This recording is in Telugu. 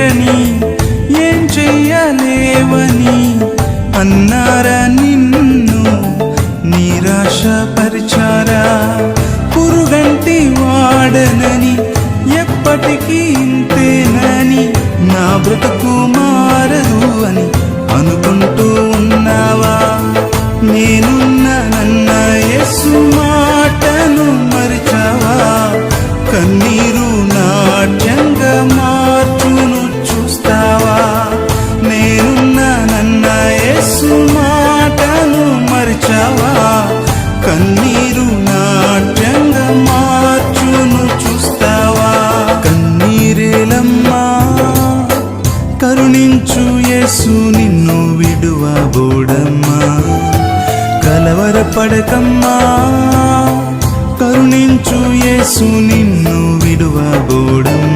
లేరని ఏం చెయ్యలేవని అన్నారా నిన్ను నిరాశపరిచారా? పురుగంటి వాడనని ఎప్పటికీ ఇంతేనని నా బ్రతుకు మారదు అని అనుకుంటూ ఉన్నావా? నేనున్నానన్న యేసు మాటను మరిచావా? కన్నీరు నాట్యంగా మార్చును చూస్తావా? నేనున్నానన్న యేసు మాటను మరిచావా? కన్నీరు నాట్యంగా మార్చును చూస్తావా? కన్నీరేలమ్మా కరుణించు యేసు నిన్ను విడువబోడమ్మా. కలవరపడకమ్మా కరుణించు యేసు నిన్ను విడువబోడమ్మా.